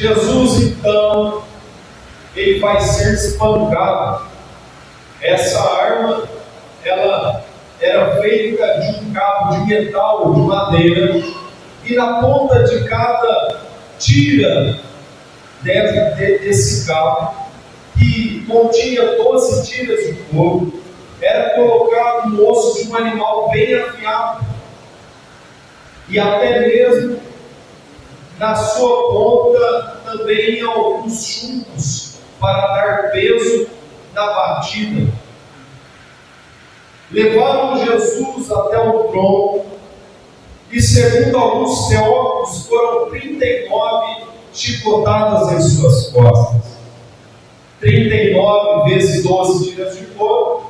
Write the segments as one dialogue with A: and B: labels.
A: Jesus, então, ele vai ser espancado. Essa arma, ela era feita de um cabo de metal, de madeira, e na ponta de cada tira desse cabo, que continha 12 tiras de couro, era colocado no osso de um animal bem afiado, e até mesmo na sua ponta também alguns chumbos para dar peso na batida. Levaram Jesus até o trono, e segundo alguns teólogos, foram 39 chicotadas em suas costas. 39 vezes 12 tiras de couro,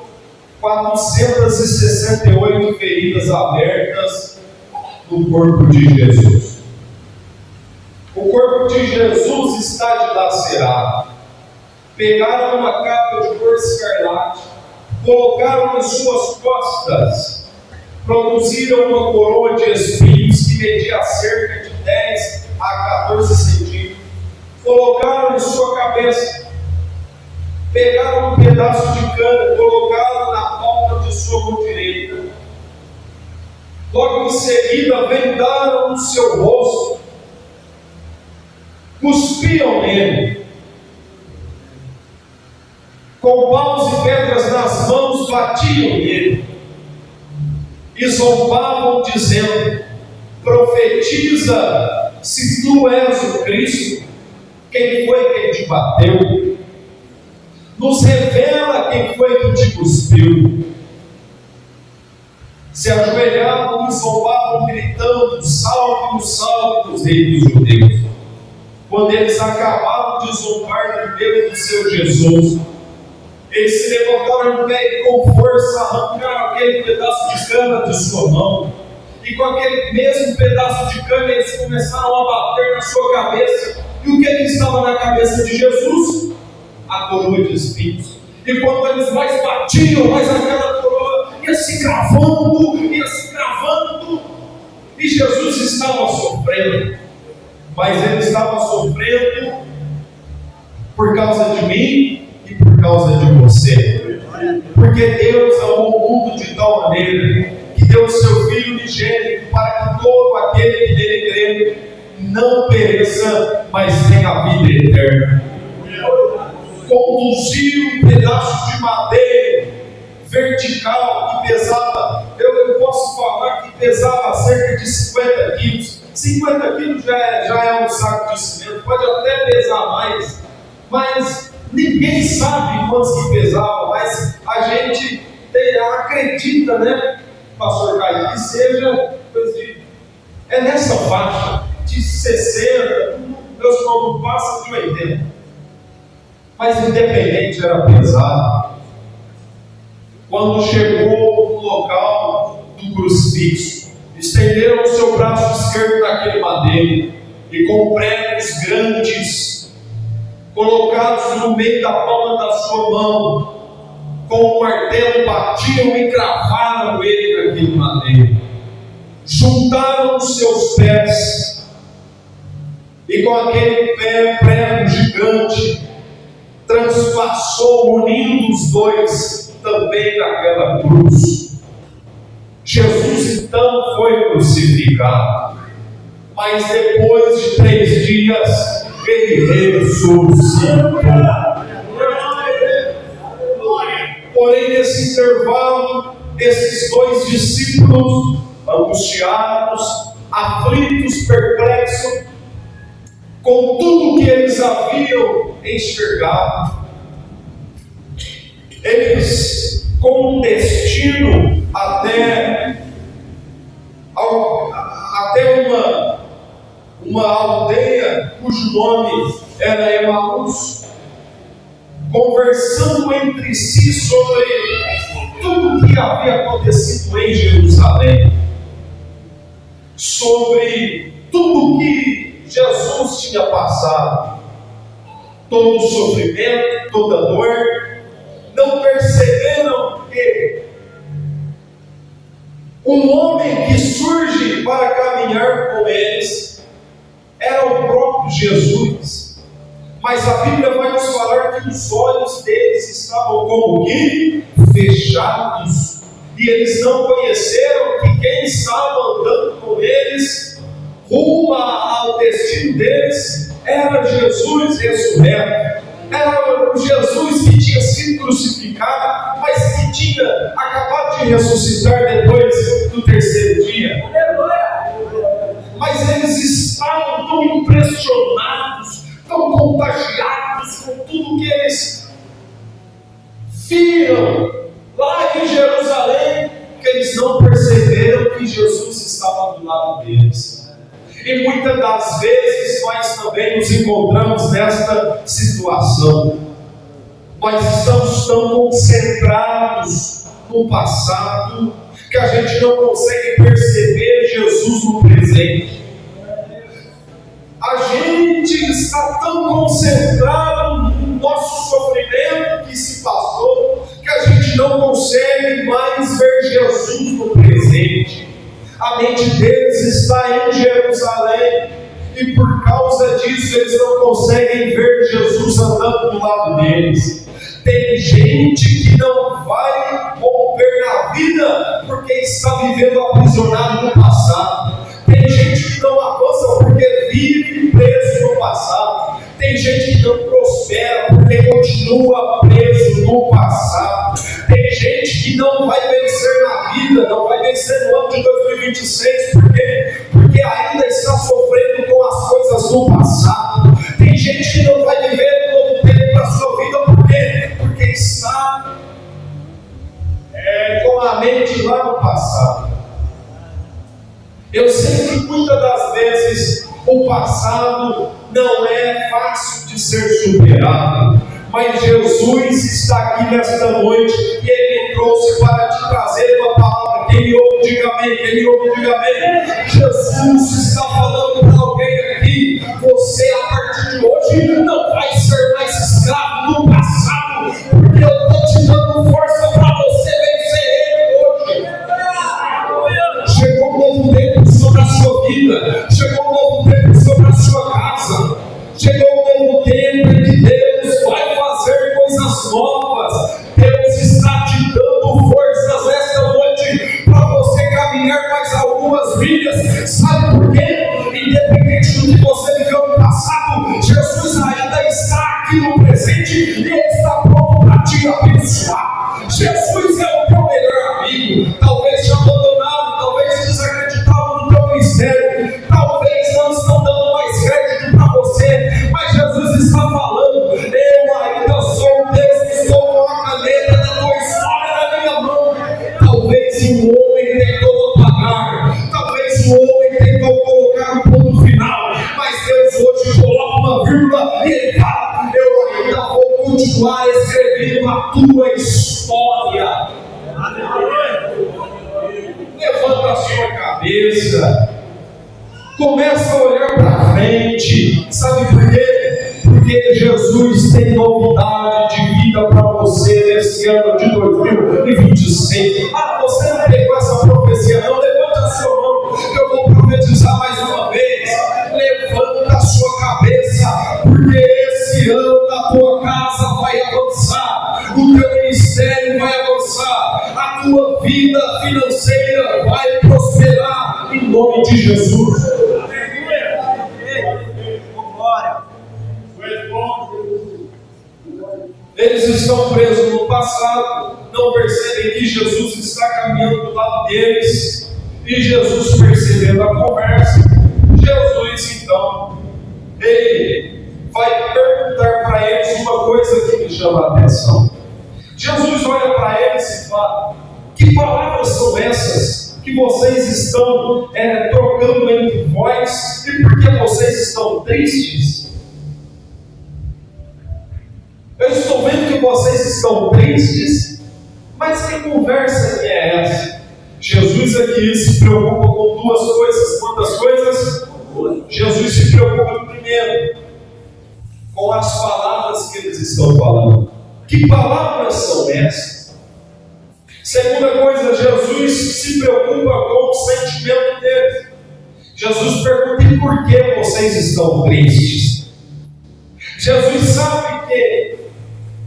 A: 468 feridas abertas no corpo de Jesus. O corpo de Jesus está dilacerado. Pegaram uma capa de cor escarlate, colocaram em suas costas, produziram uma coroa de espinhos que media cerca de 10 a 14 centímetros, colocaram em sua cabeça, pegaram um pedaço de cana, colocaram na palma de sua mão direita, logo em seguida vendaram o seu rosto, cuspiam nele, com paus e pedras nas mãos batiam nele, e zombavam dizendo: profetiza, se tu és o Cristo, quem foi quem te bateu? Nos revela quem foi que te cuspiu. Se ajoelhavam e zombavam, gritando: salve-nos, rei dos judeus. Quando eles acabaram de zombar do meio do seu Jesus, eles se levantaram em pé e com força arrancaram aquele pedaço de cana de sua mão, e com aquele mesmo pedaço de cana eles começaram a bater na sua cabeça. E o que estava na cabeça de Jesus? A coroa de espinhos. E quando eles mais batiam, mais aquela coroa ia se cravando, e Jesus estava sofrendo. Mas ele estava sofrendo por causa de mim e por causa de você. Porque Deus amou o mundo de tal maneira que deu o seu Filho unigênito para que todo aquele que nele crê não pereça, mas tenha a vida eterna. Conduziu um pedaço de madeira vertical que pesava, eu posso falar que pesava cerca de 50 quilos. 50 quilos já é um saco de cimento, pode até pesar mais, mas ninguém sabe quantos que pesava, mas a gente acredita, né, pastor Caio, que seja coisa de, é nessa faixa de 60, meus irmãos, passa de 80, mas independente, era pesado. Quando chegou no local do crucifixo, estenderam o seu braço esquerdo naquele madeiro, e com pregos grandes, colocados no meio da palma da sua mão, com um martelo batiam e cravaram ele naquele madeiro. Juntaram os seus pés, e com aquele prego gigante, transpassou, unindo os dois também naquela cruz. Jesus então foi crucificado, mas depois de 3 dias ele ressuscitou. Porém, nesse intervalo, esses 2 discípulos, angustiados, aflitos, perplexos, com tudo que eles haviam enxergado, eles, com um destino até uma aldeia cujo nome era Emaús, conversando entre si sobre tudo o que havia acontecido em Jerusalém, sobre tudo o que Jesus tinha passado, todo o sofrimento, toda a dor. Não perceberam que um homem que surge para caminhar com eles era o próprio Jesus. mas a Bíblia vai nos falar que os olhos deles estavam como que fechados, e eles não conheceram que quem estava andando com eles, rumo ao destino deles, era Jesus ressurreto. Era o Jesus que tinha sido crucificado, mas que tinha acabado de ressuscitar depois do terceiro dia. Mas eles estavam tão impressionados, tão contagiados com tudo que eles viram lá em Jerusalém, que eles não perceberam que Jesus estava do lado deles. E muitas das vezes nós também nos encontramos nesta situação. Nós estamos tão concentrados no passado que a gente não consegue perceber Jesus no presente. A gente está tão concentrado no nosso sofrimento que se passou que a gente não consegue mais ver Jesus no presente. A mente deles está em Jerusalém, e por causa disso eles não conseguem ver Jesus andando do lado deles. Tem gente que não vai romper na vida porque está vivendo aprisionado no passado. Tem gente que não avança porque vive preso no passado. Tem gente que não prospera porque continua preso no passado. Tem gente que não vai vencer na vida, não vai vencer no ano de 2026, porque ainda está sofrendo com as coisas do passado. Tem gente que não vai viver um novo tempo para a sua vida, porque está com a mente lá no passado. Eu sei que muitas das vezes o passado não é fácil de ser superado, mas Jesus está aqui nesta noite e Ele trouxe para te trazer uma palavra. Quem me ouve, diga amém. Quem me ouve, diga amém. Jesus está falando para alguém aqui: você a partir de hoje não vai ser mais escravo do passado, porque eu estou te dando força para você vencer ele hoje. Chegou um novo tempo sobre a sua vida, chegou um novo tempo sobre a sua casa, chegou um novo tempo em que Deus vai fazer coisas novas. Deus está te dando forças nesta noite para você caminhar mais algumas milhas. Sabe por quê? Independente do que você viveu no passado, Jesus ainda está aqui no presente e Ele está pronto para te abençoar. Jesus é o teu melhor amigo. Talvez te abandonaram, talvez desacreditaram no teu ministério, talvez não estão dando mais crédito para você, mas Jesus está falando: eu ainda sou o Deus que estou com a caneta da tua história na minha mão. Talvez um homem tentou apagar, talvez um homem tentou colocar um ponto final, mas Deus hoje coloca uma vírgula e Ele fala: eu ainda vou continuar escrevendo a tua história. Levanta a sua cabeça, começa a olhar para frente. Sabe por quê? Porque Jesus tem novidade de vida para você nesse ano de 2026. Você não pegou essa profecia não? Levanta a sua mão que eu vou profetizar mais uma vez. Levanta a sua cabeça, porque esse ano a tua casa vai avançar, o teu ministério vai avançar, a tua vida financeira vai prosperar em nome de Jesus. Eles estão presos no passado, não percebem que Jesus está caminhando do lado deles, e Jesus, percebendo a conversa, Jesus então, Ele vai perguntar para eles uma coisa que me chama a atenção. Jesus olha para eles e fala: que palavras são essas que vocês estão trocando entre vós, e por que vocês estão tristes? Eu estou vendo que vocês estão tristes, mas que conversa que é essa? Jesus aqui se preocupa com duas coisas. Quantas coisas? Jesus se preocupa primeiro com as palavras que eles estão falando. Que palavras são essas? Segunda coisa, Jesus se preocupa com o sentimento deles. Jesus pergunta: e por que vocês estão tristes? Jesus sabe que,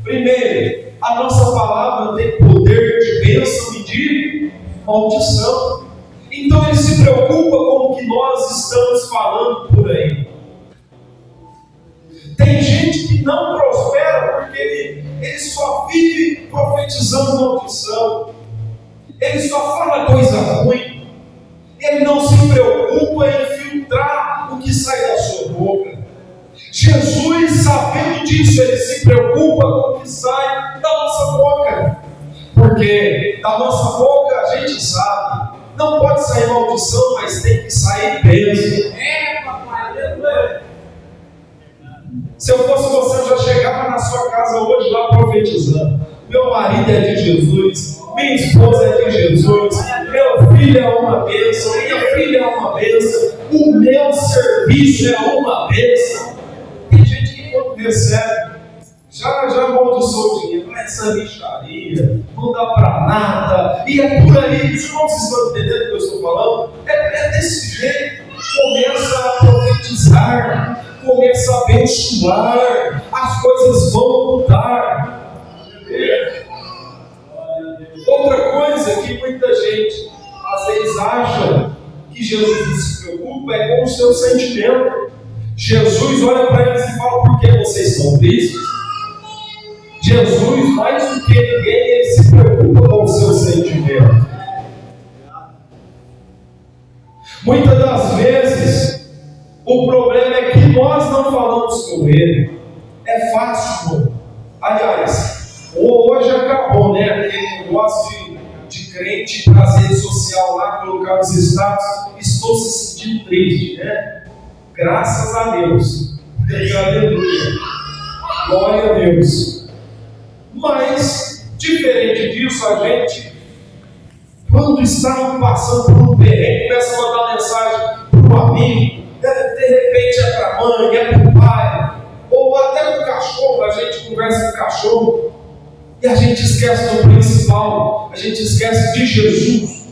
A: primeiro, a nossa palavra tem poder de bênção e de maldição. Então ele se preocupa com o que nós estamos falando por aí. Tem gente que não prospera porque ele só vive profetizando maldição. Ele só fala coisa ruim. Ele não se preocupa em filtrar o que sai da sua boca. Jesus, sabendo disso, ele se preocupa com o que sai da nossa boca. Porque da nossa boca a gente sabe, não pode sair maldição, mas tem que sair bênção. Se eu fosse você, eu já chegava na sua casa hoje lá profetizando. Meu marido é de Jesus, minha esposa é de Jesus, meu filho é uma bênção, minha filha é uma bênção, o meu serviço é uma bênção. Tem gente que quando recebe, já amaldiçoou o dinheiro, essa lixaria, não dá para nada, e é por aí. Vocês estão entendendo o que eu estou falando? É desse jeito. Começa a profetizar, começa a abençoar, as coisas vão mudar. Outra coisa que muita gente às vezes acha que Jesus não se preocupa é com o seu sentimento. Jesus olha para eles e fala: por que vocês estão tristes? Jesus, mais do que ninguém, ele se preocupa com o seu sentimento. Muitas das vezes o problema é que nós não falamos com ele. É fácil. Aliás, hoje acabou, né? Aquele negócio de crente nas redes sociais lá, colocar nos status: estou se sentindo triste, né? Graças a Deus. Aleluia. Glória a Deus. Mas, diferente disso, a gente, quando está passando por um perrengue, começa a mandar mensagem para o amigo, de repente é para a mãe, é para o pai, ou até para o cachorro. A gente conversa com o cachorro e a gente esquece do principal, a gente esquece de Jesus.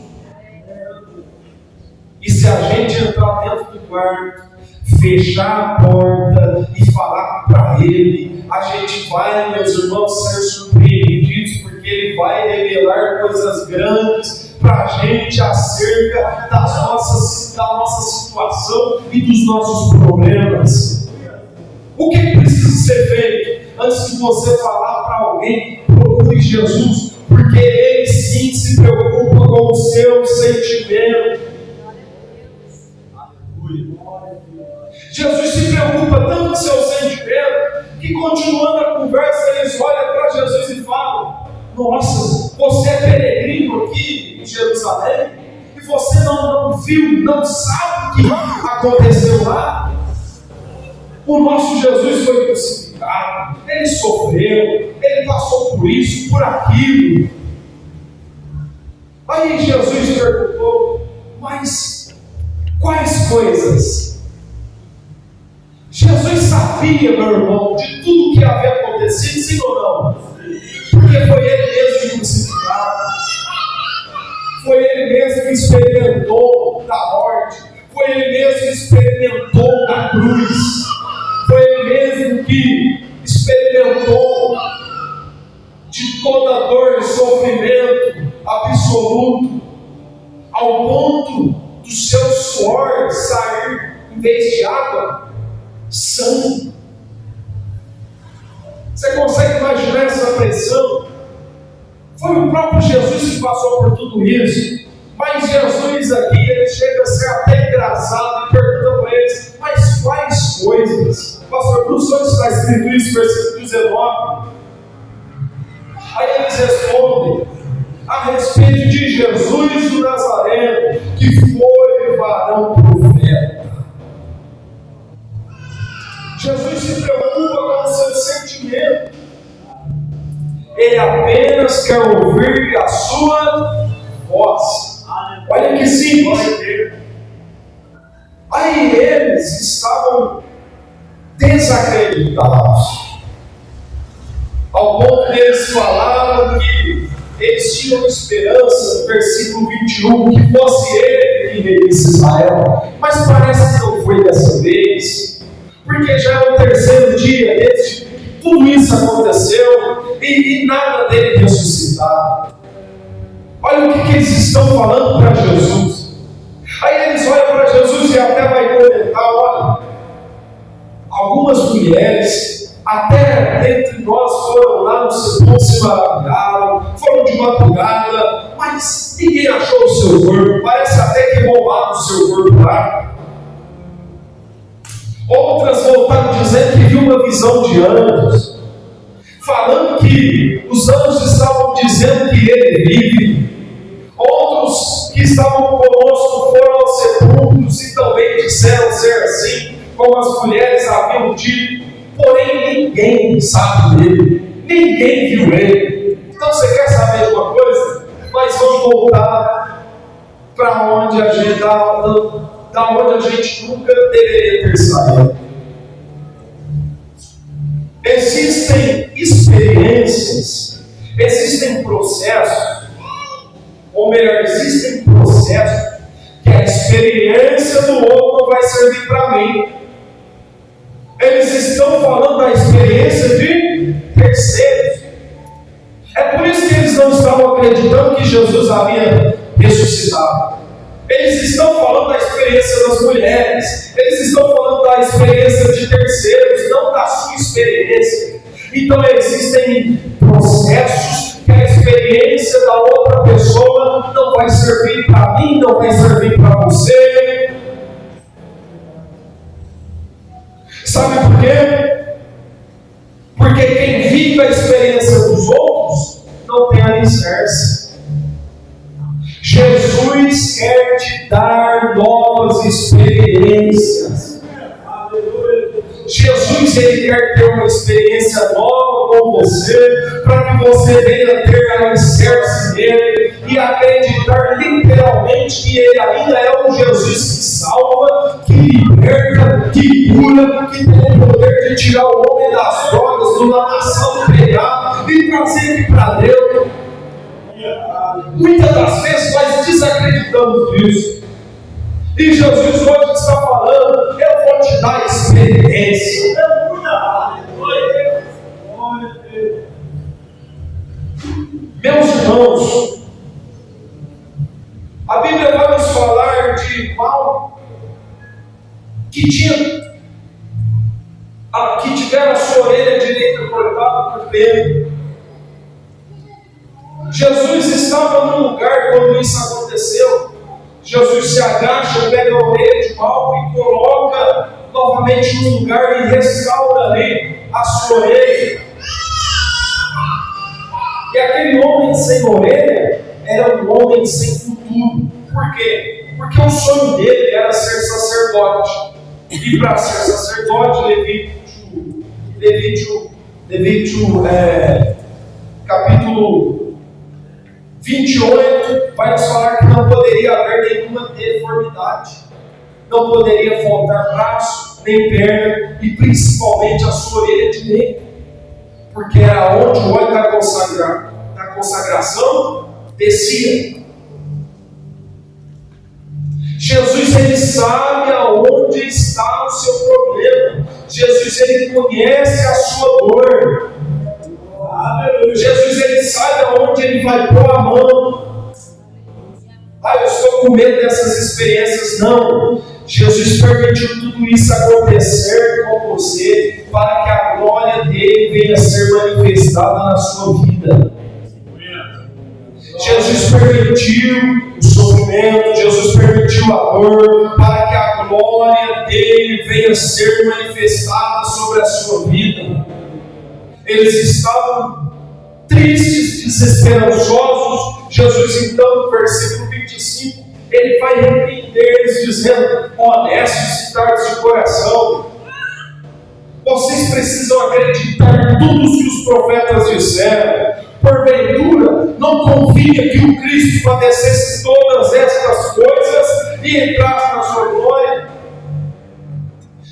A: E se a gente entrar dentro do quarto, fechar a porta e falar para ele, a gente vai, meus irmãos, ser surpreendidos, porque ele vai revelar coisas grandes para a gente acerca da nossa situação e dos nossos problemas. O que precisa ser feito? Antes de você falar para alguém, procure Jesus, porque ele sim se preocupa com o seu sentimento. Jesus se preocupa tanto com o seu sentimento que, continuando a conversa, eles olham para Jesus e falam: nossa, você é peregrino aqui em Jerusalém e você não viu, não sabe o que aconteceu lá? O nosso Jesus foi crucificado, ele sofreu, ele passou por isso, por aquilo. Aí Jesus perguntou: mas quais coisas? Jesus sabia, meu irmão, de tudo que havia acontecido, sim ou não? Porque foi ele mesmo que crucificado, foi ele mesmo que experimentou da morte, foi ele mesmo que experimentou da cruz, foi ele mesmo que experimentou de toda dor e sofrimento absoluto, ao ponto do seu suor sair, em vez de água, sangue. Você consegue imaginar essa pressão? Foi o próprio Jesus que passou por tudo isso. Mas Jesus aqui, ele chega a ser até engraçado e pergunta para eles: mas quais coisas? Pastor Bruno, onde está escrito isso, versículo 19? Aí eles respondem a respeito de Jesus do Nazareno, que foi varão profeta. Jesus se preocupa com o seu sentimento. Ele apenas quer ouvir a sua voz. Olha que simples. Aí eles estavam desacreditados, ao ponto de eles falavam que eles tinham esperança, versículo 21, que fosse ele que remisse Israel. Mas parece que não foi dessa vez. Porque porque já é o terceiro dia desde que tudo isso aconteceu e nada dele ressuscitar. Olha o que eles estão falando para Jesus. Aí eles olham para Jesus e até vai comentar: olha, algumas mulheres até dentre nós foram lá no sepulcro, se maravilharam, foram de madrugada, mas ninguém achou o seu corpo. Parece até que roubaram o seu corpo lá. Outras voltaram dizendo que viu uma visão de anjos, falando que os anjos estavam dizendo que ele vive. Outros que estavam conosco foram aos sepulcros e também disseram ser assim, como as mulheres haviam dito, porém ninguém sabe dele, ninguém viu ele. Então você quer saber de uma coisa? Mas vamos voltar para onde a gente da onde a gente nunca deveria ter saído. Existem experiências, existem processos, ou melhor, existem processos que a experiência do outro não vai servir para mim. Eles estão falando da experiência de terceiros. É por isso que eles não estavam acreditando que Jesus havia ressuscitado. Eles estão falando da experiência das mulheres, eles estão falando da experiência de terceiros, não da sua experiência. Então existem processos que a experiência da outra pessoa não vai servir para mim, não vai servir para você. Sabe por quê? Porque quem vive a experiência dos outros não tem alicerce. Jesus quer te dar novas experiências. Jesus, ele quer ter uma experiência nova com você, para que você venha ter alicerce nele e acreditar literalmente que ele ainda é um Jesus que salva, que liberta, que cura, que tem o poder de tirar o homem das drogas, do lamaçal do pecado e trazer ele para Deus. Muitas das vezes nós desacreditamos disso. E Jesus hoje está falando: eu vou te dar experiência. Meus irmãos, a Bíblia vai nos falar de Paulo que tiveram a sua orelha direita cortada por Pedro. Jesus estava no lugar quando isso aconteceu. Jesus se agacha, pega a orelha de Paulo e coloca novamente no lugar e restaura ali a sua orelha. E aquele homem sem orelha era um homem sem futuro. Por quê? Porque o sonho dele era ser sacerdote. E para ser sacerdote, Levítico capítulo 28 vai nos falar que não poderia haver nenhuma deformidade, não poderia faltar braço, nem perna, e principalmente a sua orelha direita, porque era onde o óleo da consagração descia. Jesus, ele sabe aonde está o seu problema. Jesus, ele conhece a sua dor. Jesus, ele sabe aonde ele vai pôr a mão. Eu estou com medo dessas experiências. Não. Jesus permitiu tudo isso acontecer com você, para que a glória dele venha a ser manifestada na sua vida. Jesus permitiu o sofrimento, Jesus permitiu a dor, para que a glória dele venha a ser manifestada sobre a sua vida. Eles estavam tristes, desesperançosos. Jesus, então, no versículo 25, ele vai repreender eles, dizendo: honestos e tardos de coração, vocês precisam acreditar em tudo o que os profetas disseram. Porventura, não confia que o Cristo padecesse todas estas coisas e entrasse na sua glória?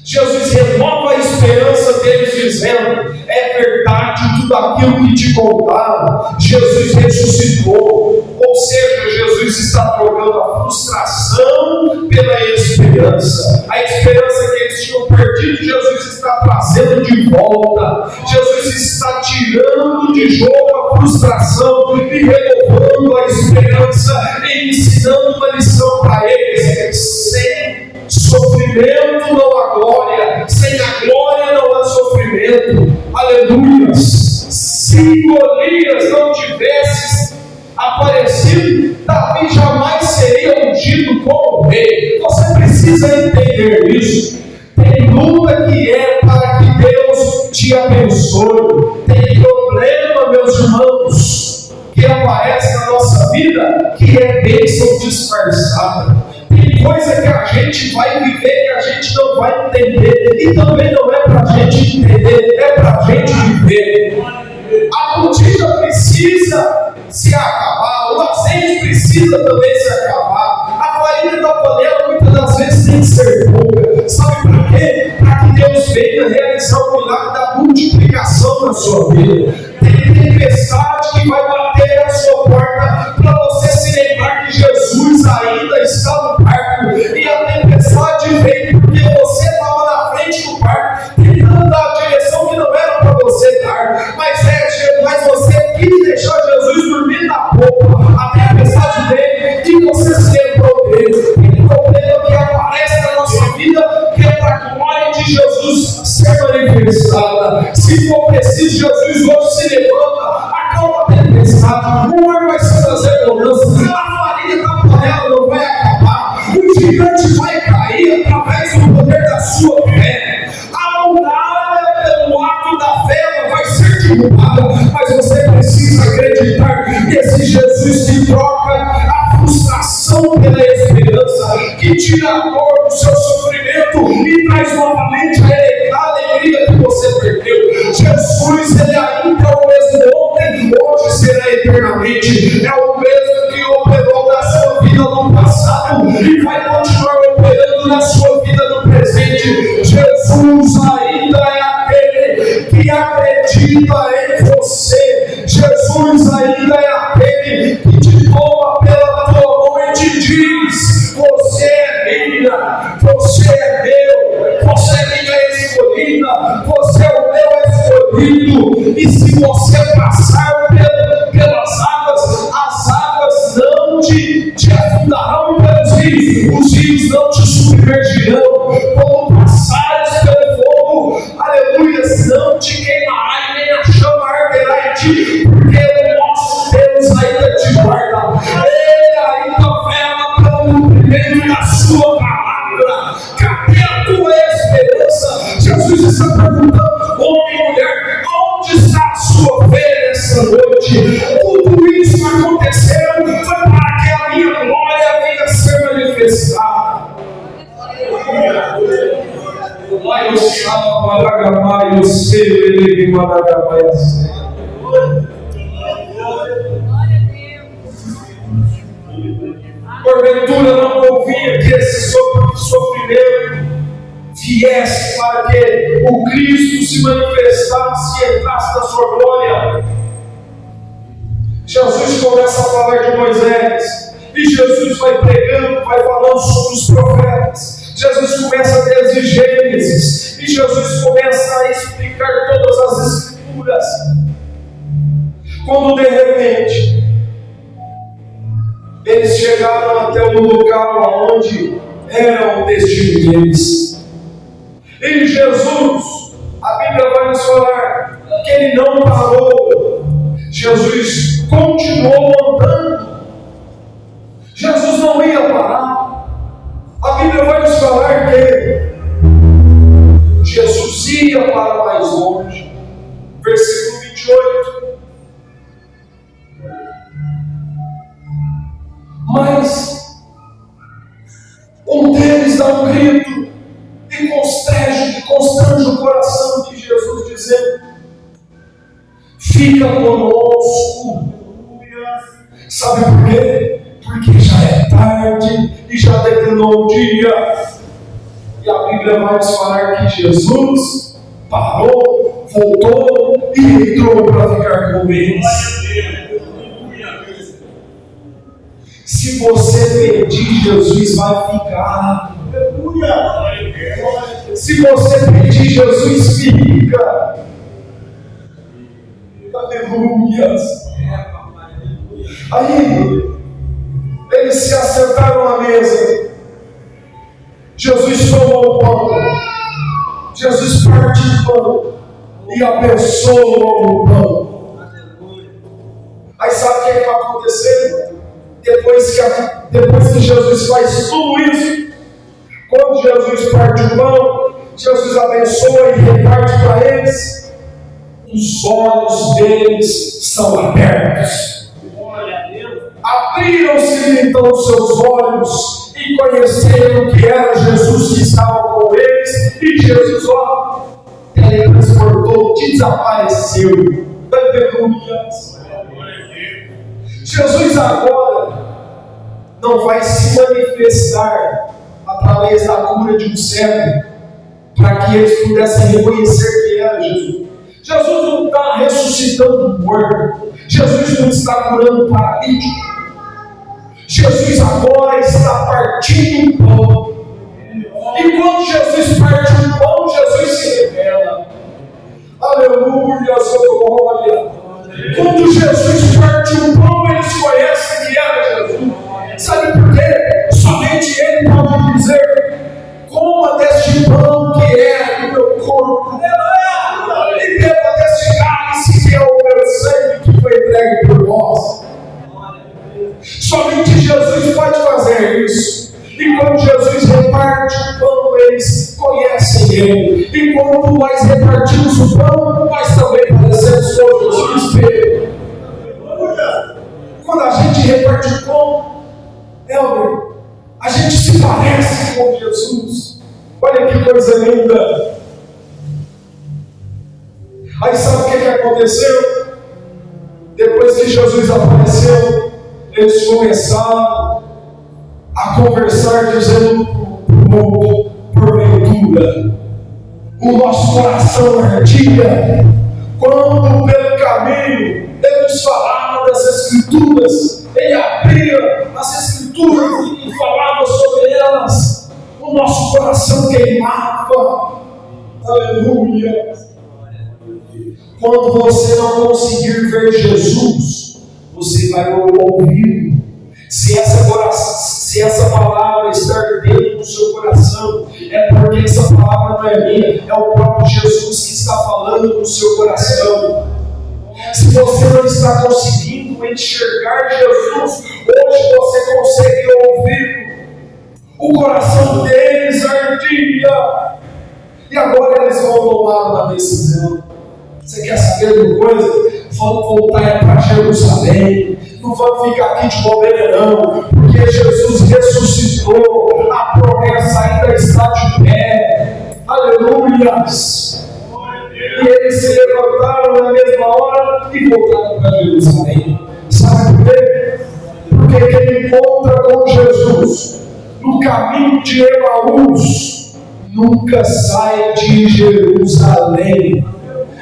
A: Jesus renova a esperança deles, dizendo: é verdade tudo aquilo que te contaram, Jesus ressuscitou. Ou seja, Jesus está trocando a frustração pela esperança. A esperança que eles tinham perdido perdido, Jesus está trazendo de volta. Jesus está tirando de jogo a frustração e renovando a esperança e ensinando uma lição para eles. Sem sofrimento não há glória, sem a glória não há sofrimento. Aleluia! Se Golias não tivesse aparecido, Davi jamais seria ungido como rei. Você precisa entender isso. Tem luta que é para que Deus te abençoe. Tem problema, meus irmãos, que aparece na nossa vida que é bênção disfarçada. Tem coisa que a gente vai viver que a gente não vai entender, e também não é para a gente entender, é para a gente viver. A rotina precisa se acabar, o azeite precisa também se acabar, a farinha da panela muitas das vezes tem que ser pouca. Sabe para quê? Para que Deus venha realizar o milagre da multiplicação na sua vida. Tem tempestade que vai bater na sua porta para você se lembrar que Jesus ainda está no barco, e a tempestade veio porque você estava na frente do barco tentando dar a direção que não era para você dar, mas você quis deixar Jesus dormir na popa. A tempestade veio e você se lembrou dele. Tem problema que aparece na nossa vida que é para a glória de Jesus ser manifestada. Se for preciso, Jesus hoje se levanta, acalma a tempestade, o mar vai se trazer mudança, a farinha da panela não vai acabar, o gigante vai cair através do poder da sua fé. A muralha pelo ato da fé vai ser derrubada, mas você precisa acreditar que esse Jesus que troca a frustração pela esperança, que tira a dor do seu sofrimento e traz novamente a alegria que você perdeu. Jesus, ele ainda é o mesmo ontem, hoje será eternamente. É o mesmo que operou na sua vida no passado e vai continuar operando na sua vida no presente. Jesus ainda é aquele que acredita em você. Jesus ainda é aquele que te toma pela tua mão e te diz: você é minha, você é meu, você é minha escolhida, você é o meu escolhido. E se você passar pelas águas, as águas não te afundarão pelos rios, os rios não te submergirão. Quando passares pelo fogo, aleluia, não te queimará e nem a chama arderá em ti, porque o nosso Deus ainda te guarda. Ele ainda vela pelo cumprimento da sua palavra. Cadê a tua esperança? Jesus está perguntando, homem e mulher, onde está a sua fé nessa noite? Tudo isso aconteceu foi para que a minha glória venha a ser manifestada. Glória a Deus. Porventura não ouvia que esse sofrimento viesse para que o Cristo se manifestasse e entrasse na sua glória. Jesus começa a falar de Moisés, e Jesus vai pregando, vai falando sobre os profetas. Jesus começa desde Gênesis, e Jesus começa a explicar todas as escrituras. Quando de repente eles chegaram até o local onde era o destino deles, e Jesus, a Bíblia vai nos falar que ele não parou. Jesus continuou andando. Jesus não ia parar. A Bíblia vai nos falar que Jesus ia para mais longe. Versículo 28. Mas um deles dá um grito e constrange o coração de Jesus, dizendo: fica conosco. Sabe por quê? Porque já é tarde e já declinou o dia. E a Bíblia vai nos falar que Jesus parou, voltou e entrou para ficar com eles. Se você pedir, Jesus vai ficar. Se você pedir, Jesus fica. Aleluia. Aí, eles se assentaram à mesa. Jesus tomou o pão. Jesus partiu o pão e abençoou o pão. Aí sabe o que vai acontecer? Depois que Jesus faz tudo isso, quando Jesus parte o pão, Jesus abençoa e reparte para eles, os olhos deles são abertos. Abriram-se então os seus olhos e conheceram que era Jesus que estava com eles, e Jesus, teletransportou, desapareceu. Aleluia. Jesus agora não vai se manifestar através da cura de um cego, para que eles pudessem reconhecer que era Jesus. Jesus não está ressuscitando o morto. Jesus não está curando o paralítico. Jesus agora está partindo o pão. E quando Jesus parte o pão, Jesus se revela. Aleluia, glória. Quando Jesus parte o pão, eles conhecem que era Jesus. Sabe por quê? Somente Ele pode dizer: coma deste pão que é do meu corpo, e beba deste cálice que é o meu sangue que foi entregue por vós. Somente Jesus pode fazer isso. E quando Jesus reparte o pão, eles conhecem Ele. E quando nós repartimos o pão, nós também parecemos com Jesus no espelho. Quando a gente reparte o pão, a gente se parece com Jesus. Olha que coisa linda. Aí sabe o que aconteceu? Depois que Jesus apareceu, eles começaram a conversar, dizendo para o mundo: porventura, o nosso coração ardia quando pelo caminho Ele nos falava das Escrituras. Ele abria as Escrituras e falava sobre elas. O nosso coração queimava. Aleluia. Quando você não conseguir ver Jesus, você vai ouvir. Se essa palavra está ardendo no seu coração, é porque essa palavra não é minha, é o próprio Jesus que está falando no seu coração. Se você não está conseguindo enxergar Jesus, hoje você consegue ouvir. O coração deles ardia. E agora eles vão tomar uma decisão. Você quer saber de uma coisa? Vamos voltar para Jerusalém. Não vamos ficar aqui de bobeira não, porque Jesus ressuscitou. A promessa ainda está de pé. Aleluia. E eles se levantaram na mesma hora e voltaram para Jerusalém. Sabe por quê? Porque quem encontra com Jesus no caminho de Emaús nunca sai de Jerusalém.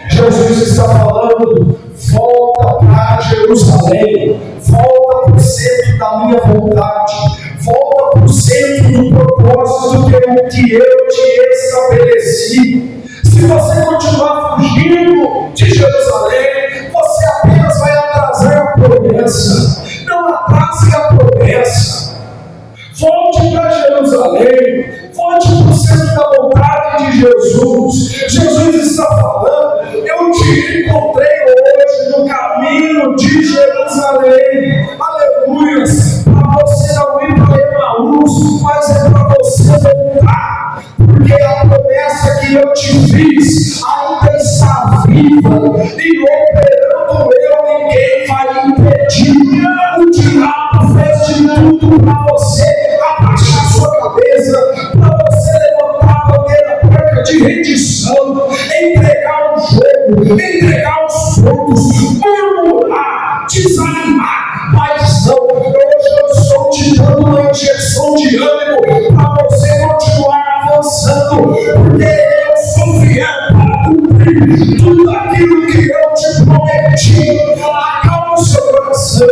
A: Jesus está falando: volta para Jerusalém, volta para o centro da minha vontade, volta para o centro do propósito que eu te estabeleci. Se você continuar fugindo de Jerusalém, você apenas vai atrasar a promessa. Não atrase a promessa. Volte para Jerusalém, volte para o centro da vontade de Jesus. Jesus está falando: eu te encontrei hoje no caminho de Jerusalém. Aleluia. Para você não ir para Emaús, mas é para você voltar, porque a promessa que eu te fiz ainda está viva, e operando eu, ninguém vai impedir. O diabo fez de tudo para você abaixar sua cabeça, para você levantar a bandeira branca de rendição, entregar o jogo, entregar os frutos, murmurar, desanimar. Mas não, hoje eu estou te dando uma injeção de ânimo para você continuar avançando, porque eu sou fiel para cumprir tudo aquilo que eu te prometi. Acalma o seu coração,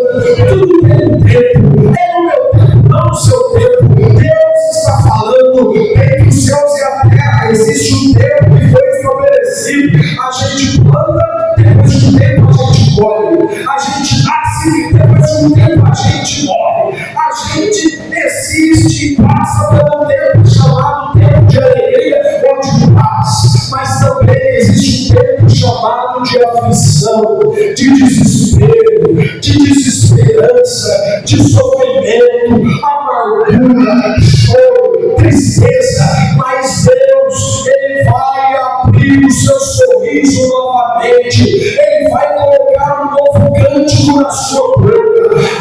A: tudo tem um tempo, é no meu tempo, não no seu tempo. Deus está falando entre os céus e a terra, existe um tempo que foi estabelecido. A gente planta, depois de um tempo a gente colhe. A gente nasce, depois de um tempo a gente morre. A gente existe e passa pelo tempo chamado tempo de alegria ou de paz. Mas também existe um tempo chamado de aflição, de desespero, de desesperança, de sofrimento, amargura, choro, tristeza. Mas Deus, Ele vai abrir o seu sorriso novamente. Ele vai colocar um novo cântico na sua boca.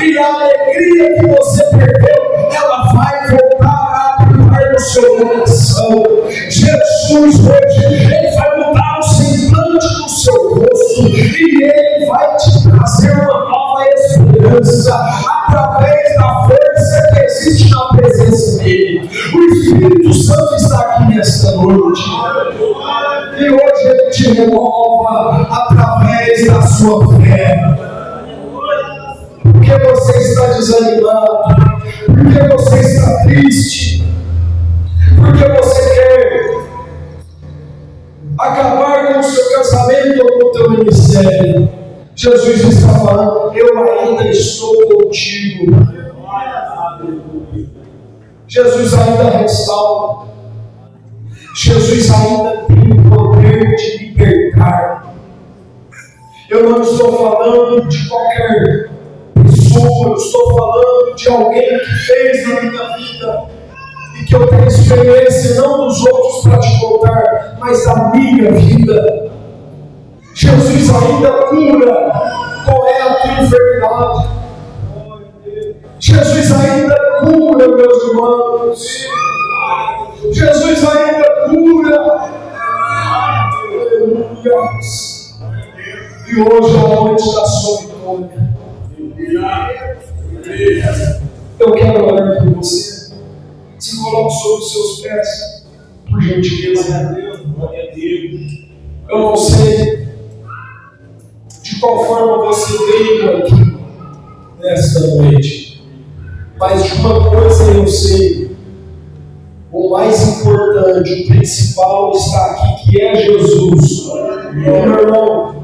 A: E a alegria que você perdeu, ela vai voltar a habitar no seu coração. Jesus hoje, Ele vai mudar o semblante do seu rosto. E Ele vai te trazer uma nova esperança através da força que existe na presença dEle. O Espírito Santo está aqui nesta noite. E hoje Ele te renova através da sua fé. Porque você está desanimado, porque você está triste, porque você quer acabar com o seu casamento ou com o teu ministério. Jesus está falando: eu ainda estou contigo. Jesus ainda restaura. Jesus ainda tem o poder de libertar. Eu não estou falando de qualquer pessoa, eu estou falando de alguém que fez na minha vida e que eu tenho experiência não dos outros para te contar, mas da minha vida. Jesus ainda cura qual é a tua enfermidade. Jesus ainda cura, meus irmãos. Jesus ainda cura. Aleluia. E hoje é a noite da sua vitória. Eu quero orar por você. Se coloque sobre os seus pés, por gentileza. Eu não sei de qual forma você veio aqui nesta noite, mas de uma coisa eu sei: o mais importante, o principal está aqui, que é Jesus. Meu irmão,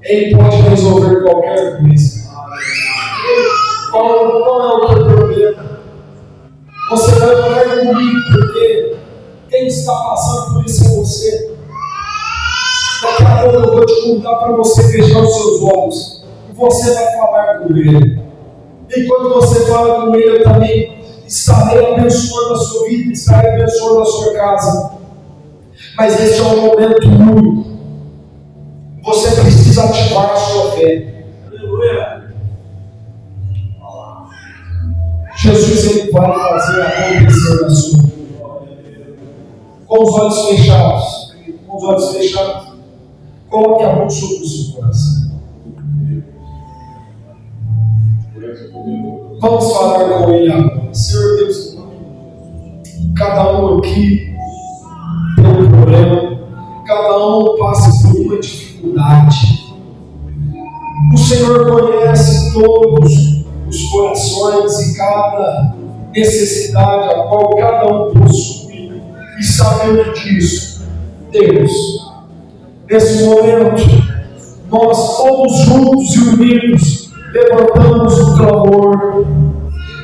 A: Ele pode resolver qualquer coisa. Qual é o teu problema? Você vai orar comigo, porque quem está passando por isso é você. Daqui a pouco eu vou te contar para você fechar os seus olhos. E você vai falar com Ele. E quando você fala com Ele, eu também estarei abençoando a sua vida, estarei abençoando a sua casa. Mas esse é um momento único. Você precisa ativar a sua fé. Aleluia. Jesus, Ele vai fazer acontecer na sua vida. Com os olhos fechados. Com os olhos fechados. Coloque a mão sobre o seu coração. Vamos falar com Ele agora. Senhor Deus, cada um aqui tem um problema. Cada um passa por uma dificuldade. O Senhor conhece todos os corações e cada necessidade a qual cada um possui. E sabendo disso, Deus, nesse momento, nós todos juntos e unidos levantamos o clamor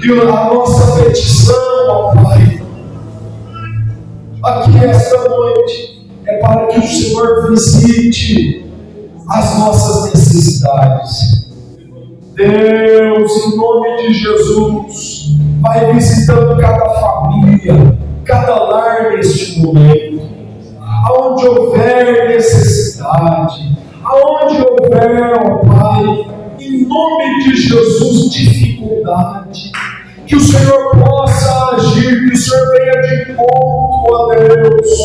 A: e a nossa petição, ó Pai, aqui esta noite, é para que o Senhor visite as nossas necessidades. Deus, em nome de Jesus, vai visitando cada família, cada lar neste momento. Aonde houver necessidade, aonde houver, ó Pai, em nome de Jesus, dificuldade, que o Senhor possa agir, que o Senhor venha de encontro a Deus.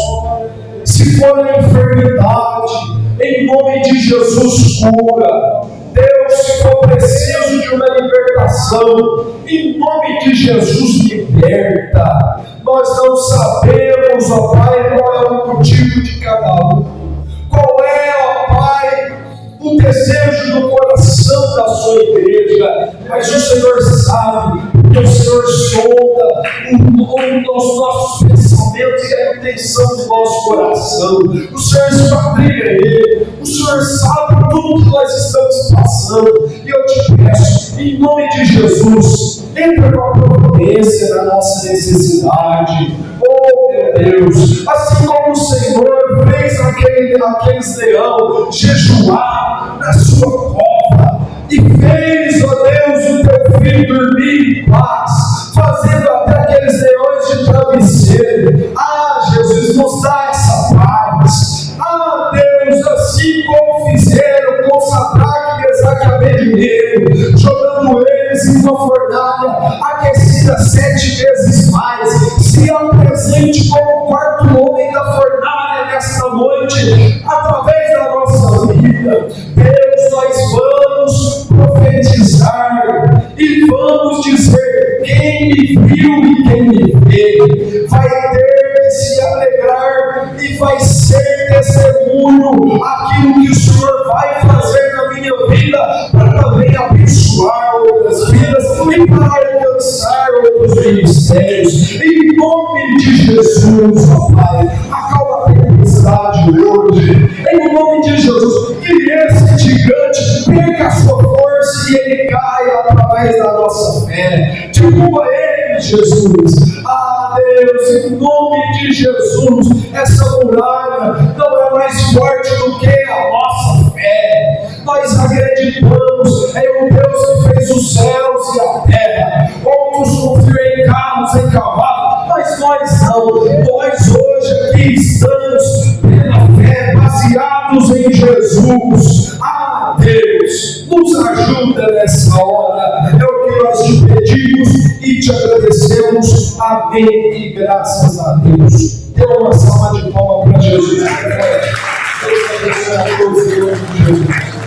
A: Se for a enfermidade, em nome de Jesus, cura. Deus, se for preciso de uma libertação, em nome de Jesus, liberta. Nós não sabemos, ó Pai, qual é o motivo de cada um. Qual é, ó Pai, o desejo do coração da sua igreja. Mas o Senhor sabe, porque o Senhor sonda os nossos pensamentos pensamento e a intenção do nosso coração. O Senhor esquadrinha ele. O Senhor sabe tudo que nós estamos passando. E eu te peço, em nome de Jesus, entra com a providência na nossa necessidade. Oh meu Deus, assim como o Senhor fez aqueles leão jejuar na sua cova, e fez, ó Deus, o teu filho dormir em paz, fazendo até aqueles leões de travesseiro. Ah, Jesus, nos dá essa paz. Ah, Deus, assim como fizeram com Sadraque, Mesaque e Abednego, jogando eles em uma fornalha aquecida 7 vezes mais, se apresente como o quarto homem da fornalha nesta noite, através da nossa vida. Deus, nós vamos profetizar e vamos dizer: quem me viu e quem me vê vai ter que se alegrar e vai ser testemunho aquilo que o Senhor vai fazer na minha vida, para também abençoar outras vidas e para alcançar outros ministérios. Em nome de Jesus, ó Pai, acalma a tempestade hoje, em nome de Jesus, que esse gigante perca a sua força e ele caia através da nossa fé. Derruba ele, Jesus. Ah, Deus, em nome de Jesus, essa muralha não é mais forte do que a nossa fé. Nós acreditamos em um Deus que fez os céus e a terra. Outros confiam em carros, em cavalos, mas nós não. Nós hoje aqui estamos pela fé, baseados em Jesus. Ah, Deus, nos ajuda nessa hora. É o que nós te pedimos e te agradecemos. Amém e graças a Deus. Dê uma salva de palmas para Jesus. Deus abençoe a todos em nome de Jesus.